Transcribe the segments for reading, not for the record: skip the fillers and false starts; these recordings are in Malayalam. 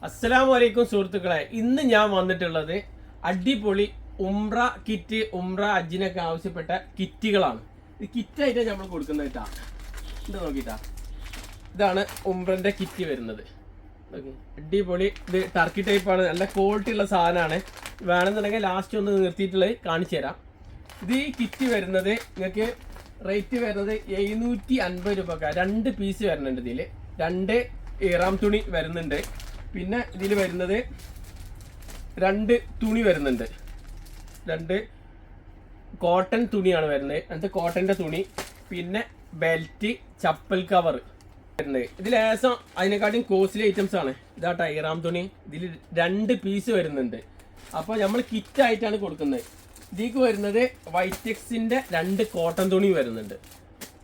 അസ്സലാമു അലൈക്കും സുഹൃത്തുക്കളെ, ഇന്ന് ഞാൻ വന്നിട്ടുള്ളത് അടിപൊളി ഉംറ കിറ്റ്, ഉംറ ഹജ്ജിനൊക്കെ ആവശ്യപ്പെട്ട കിറ്റുകളാണ്. ഇത് കിറ്റായിട്ട് നമ്മൾ കൊടുക്കുന്നത് കേട്ടാ. ഇത് നോക്കിട്ടാ, ഇതാണ് ഉംറന്റെ കിറ്റ് വരുന്നത്. അടിപൊളി, ഇത് ടർക്കി ടൈപ്പാണ്, നല്ല ക്വാളിറ്റി ഉള്ള സാധനമാണ്. വേണമെന്നുണ്ടെങ്കിൽ ലാസ്റ്റ് ഒന്ന് നിർത്തിയിട്ടുള്ളത് കാണിച്ചു തരാം. ഇത് ഈ കിറ്റ് വരുന്നത് നിങ്ങൾക്ക് റേറ്റ് വരുന്നത് 750 രൂപ. 2 പീസ് വരുന്നുണ്ട്. ഇതിൽ 2 ഇറാം തുണി വരുന്നുണ്ട്. പിന്നെ ഇതിൽ വരുന്നത് 2 തുണി വരുന്നുണ്ട്. 2 കോട്ടൺ തുണിയാണ് വരുന്നത്. 2 കോട്ടൻ്റെ തുണി, പിന്നെ ബെൽറ്റ്, ചപ്പൽ കവർ വരുന്നത്. ഇതിൽ ഏകദേശം അതിനെക്കാട്ടും കോസ്റ്റ്ലി ഐറ്റംസ് ആണ്. ഇതാട്ടോ ഇറാം തുണി. ഇതിൽ 2 പീസ് വരുന്നുണ്ട്. അപ്പോൾ നമ്മൾ കിറ്റായിട്ടാണ് കൊടുക്കുന്നത്. ഇതിലേക്ക് വരുന്നത് വൈറ്റെക്സിൻ്റെ 2 കോട്ടൺ തുണി വരുന്നുണ്ട്.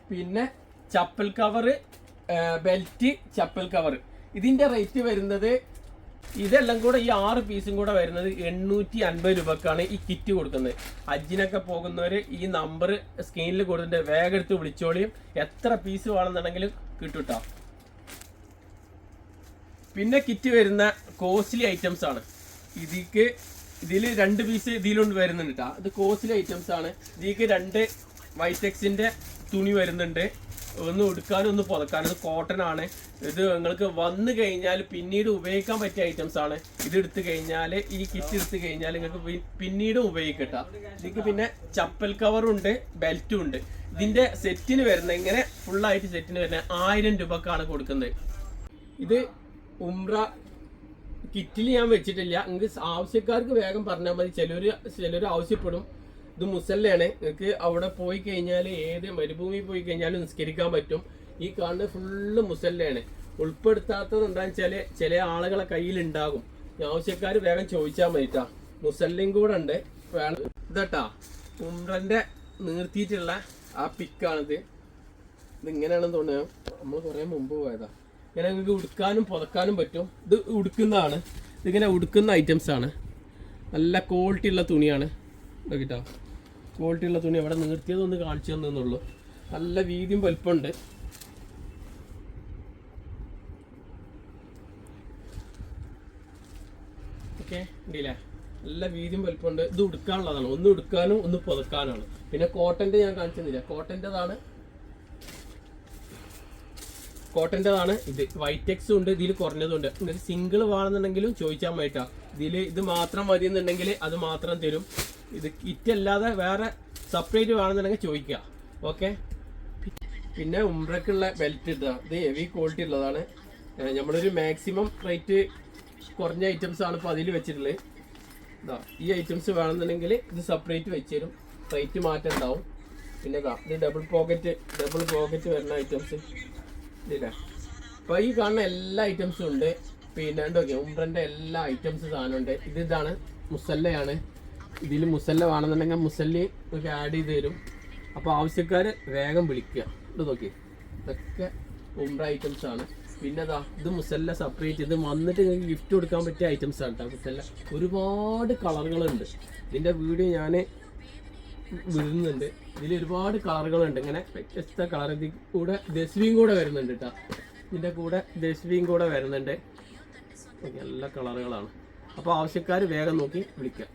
പിന്നെ chappal cover, belt, chappal cover. ഇതിൻ്റെ റേറ്റ് വരുന്നത്, ഇതെല്ലാം കൂടെ ഈ 6 പീസും കൂടെ വരുന്നത് 850 രൂപക്കാണ് ഈ കിറ്റ് കൊടുക്കുന്നത്. ഹജ്ജിനൊക്കെ പോകുന്നവർ ഈ നമ്പർ സ്ക്രീനിൽ കൊടുത്തിട്ട് വേഗം എടുത്ത് വിളിച്ചോളിയും. എത്ര പീസ് വേണമെന്നുണ്ടെങ്കിലും കിട്ടൂട്ടോ. പിന്നെ കിറ്റ് വരുന്ന കോസ്റ്റ്ലി ഐറ്റംസ് ആണ്. ഇതിൽ 2 പീസ് ഇതിലുണ്ട് വരുന്നുണ്ട് കേട്ടോ. ഇത് കോസ്റ്റ്ലി ഐറ്റംസ് ആണ്. ഇതിലേക്ക് 2 വൈറ്റെക്സിൻ്റെ തുണി വരുന്നുണ്ട്. ഒന്ന് ഉടുക്കാനും ഒന്ന് പുതക്കാനും. ഇത് കോട്ടൺ ആണ്. ഇത് നിങ്ങൾക്ക് വന്നു കഴിഞ്ഞാൽ പിന്നീട് ഉപയോഗിക്കാൻ പറ്റിയ ഐറ്റംസ് ആണ്. ഇത് എടുത്തു കഴിഞ്ഞാൽ, ഈ കിറ്റ് എടുത്തു കഴിഞ്ഞാൽ നിങ്ങൾക്ക് പിന്നീടും ഉപയോഗിക്കട്ടോ. ഇതിക്ക് പിന്നെ ചപ്പൽ കവറും ഉണ്ട്, ബെൽറ്റും ഉണ്ട്. ഇതിന്റെ സെറ്റിന് വരുന്നത്, ഇങ്ങനെ ഫുള്ളായിട്ട് സെറ്റിന് വരുന്നത് 1000 രൂപക്കാണ് കൊടുക്കുന്നത്. ഇത് ഉംറ കിറ്റിൽ ഞാൻ വെച്ചിട്ടില്ല. നിങ്ങൾക്ക് ആവശ്യക്കാർക്ക് വേഗം പറഞ്ഞാൽ മതി. ചിലർ ആവശ്യപ്പെടും. ഇത് മുസല്ലയാണ്. നിങ്ങൾക്ക് അവിടെ പോയി കഴിഞ്ഞാൽ, ഏത് മരുഭൂമി പോയി കഴിഞ്ഞാലും നിസ്കരിക്കാൻ പറ്റും. ഈ കാണുന്നത് ഫുള്ള് മുസല്ലയാണ്. ഉൾപ്പെടുത്താത്തത് എന്താണെന്ന് വെച്ചാൽ ചില ആളുകളെ കയ്യിലുണ്ടാകും. ആവശ്യക്കാർ വേഗം ചോദിച്ചാൽ മതിട്ടാ. മുസല്ലയും കൂടെ ഉണ്ട്. വേണം ഇതട്ടാ ഉംറന്റെ നിർത്തിയിട്ടുള്ള ആ പിക്കാണിത്. ഇതിങ്ങനെയാണെന്ന് തോന്നുന്നത്. നമ്മൾ കുറേ മുമ്പ് പോയതാ. ഇങ്ങനെ നിങ്ങൾക്ക് ഉടുക്കാനും പുതക്കാനും പറ്റും. ഇത് ഉടുക്കുന്നതാണ്. ഇതിങ്ങനെ ഉടുക്കുന്ന ഐറ്റംസ് ആണ്. നല്ല ക്വാളിറ്റി ഉള്ള തുണിയാണ്. കേട്ടോ, ക്വാളിറ്റി ഉള്ള തുണി. അവിടെ നിർത്തിയതൊന്ന് കാണിച്ചു തന്നുള്ളൂ. നല്ല വീതിയും വലുപ്പമുണ്ട്. ഓക്കെ, ഉണ്ടല്ലേ? നല്ല വീതിയും വലുപ്പമുണ്ട്. ഇത് ഉടുക്കാനുള്ളതാണ്. ഒന്ന് ഉടുക്കാനും ഒന്ന് പുതക്കാനാണ്. പിന്നെ കോട്ടൻ്റെ ഞാൻ കാണിച്ചിരുന്നില്ല. കോട്ടൻ്റെതാണ് ഇത്. വൈറ്റെക്സും ഉണ്ട്, ഇതിൽ കുറഞ്ഞതുണ്ട്. നിങ്ങൾക്ക് സിംഗിൾ വേണമെന്നുണ്ടെങ്കിലും ചോദിച്ചാൽ മതിട്ടാ. ഇത് മാത്രം മതി എന്നുണ്ടെങ്കിൽ അത് മാത്രം തരും. ഇത് കിറ്റ് അല്ലാതെ വേറെ സെപ്പറേറ്റ് വേണമെന്നുണ്ടെങ്കിൽ ചോദിക്കുക. ഓക്കെ. പിന്നെ ഉംറക്കുള്ള ബെൽറ്റ് ഇതാണ്. ഇത് ഹെവി ക്വാളിറ്റി ഉള്ളതാണ്. നമ്മളൊരു മാക്സിമം റേറ്റ് കുറഞ്ഞ ഐറ്റംസ് ആണ് ഇപ്പോൾ അതിൽ വെച്ചിട്ടുള്ളത്. ഇതാ, ഈ ഐറ്റംസ് വേണമെന്നുണ്ടെങ്കിൽ ഇത് സെപ്പറേറ്റ് വെച്ച് തരും. റേറ്റ് മാറ്റം ഉണ്ടാവും. പിന്നെ ഇത് ഡബിൾ പോക്കറ്റ് വരുന്ന ഐറ്റംസ് ഇല്ലേ. അപ്പോൾ ഈ കാണുന്ന എല്ലാ ഐറ്റംസും ഉണ്ട്. പിന്നെ എന്തൊക്കെയാണ് ഉംറൻ്റെ എല്ലാ ഐറ്റംസ് സാധനമുണ്ട്. ഇതാണ് മുസല്ലയാണ്. ഇതിൽ മുസല്ല വേണമെന്നുണ്ടെങ്കിൽ മുസല്ലി ഒക്കെ ആഡ് ചെയ്ത് തരും. അപ്പോൾ ആവശ്യക്കാർ വേഗം വിളിക്കുക. ഇത് നോക്കി, ഇതൊക്കെ ഉംറ ഐറ്റംസ് ആണ്. പിന്നെ ഇത് മുസല്ല സെപ്പറേറ്റ്. ഇത് വന്നിട്ട് നിങ്ങൾക്ക് ഗിഫ്റ്റ് കൊടുക്കാൻ പറ്റിയ ഐറ്റംസ് ആണ് കേട്ടോ. മുസല്ല ഒരുപാട് കളറുകളുണ്ട്. ഇതിൻ്റെ വീഡിയോ ഞാൻ വിടുന്നുണ്ട്. ഇതിൽ ഒരുപാട് കളറുകളുണ്ട്. ഇങ്ങനെ വ്യത്യസ്ത കളർ. ഇതിൽ കൂടെ ദസ്വിയും കൂടെ വരുന്നുണ്ട് കേട്ടോ. ഇതിൻ്റെ കൂടെ ദസ്വിയും കൂടെ വരുന്നുണ്ട്. എല്ലാ കളറുകളാണ്. അപ്പോൾ ആവശ്യക്കാർ വേഗം നോക്കി വിളിക്കുക.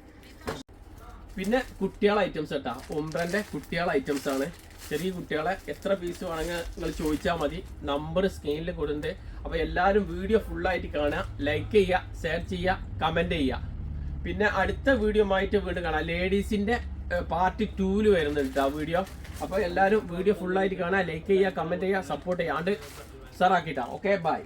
പിന്നെ കുട്ടികളെ ഐറ്റംസ് കേട്ടോ. ഉംറൻ്റെ കുട്ടികളെ ഐറ്റംസ് ആണ്. ചെറിയ കുട്ടികളെ എത്ര പീസ് വേണമെങ്കിൽ നിങ്ങൾ ചോദിച്ചാൽ മതി. നമ്പർ സ്ക്രീനിൽ കൊടുക്കുന്നുണ്ട്. അപ്പോൾ എല്ലാവരും വീഡിയോ ഫുള്ളായിട്ട് കാണുക, ലൈക്ക് ചെയ്യുക, ഷെയർ ചെയ്യുക, കമൻറ്റ് ചെയ്യുക. പിന്നെ അടുത്ത വീഡിയോ ആയിട്ട് വീണ്ടും കാണാം. ലേഡീസിൻ്റെ പാർട്ട് 2 വരുന്നുണ്ട് ആ വീഡിയോ. അപ്പോൾ എല്ലാവരും വീഡിയോ ഫുള്ളായിട്ട് കാണുക, ലൈക്ക് ചെയ്യുക, കമൻറ്റ് ചെയ്യുക, സപ്പോർട്ട് ചെയ്യുക. ആണ്ട് സാറാക്കിട്ടാ. Okay, by.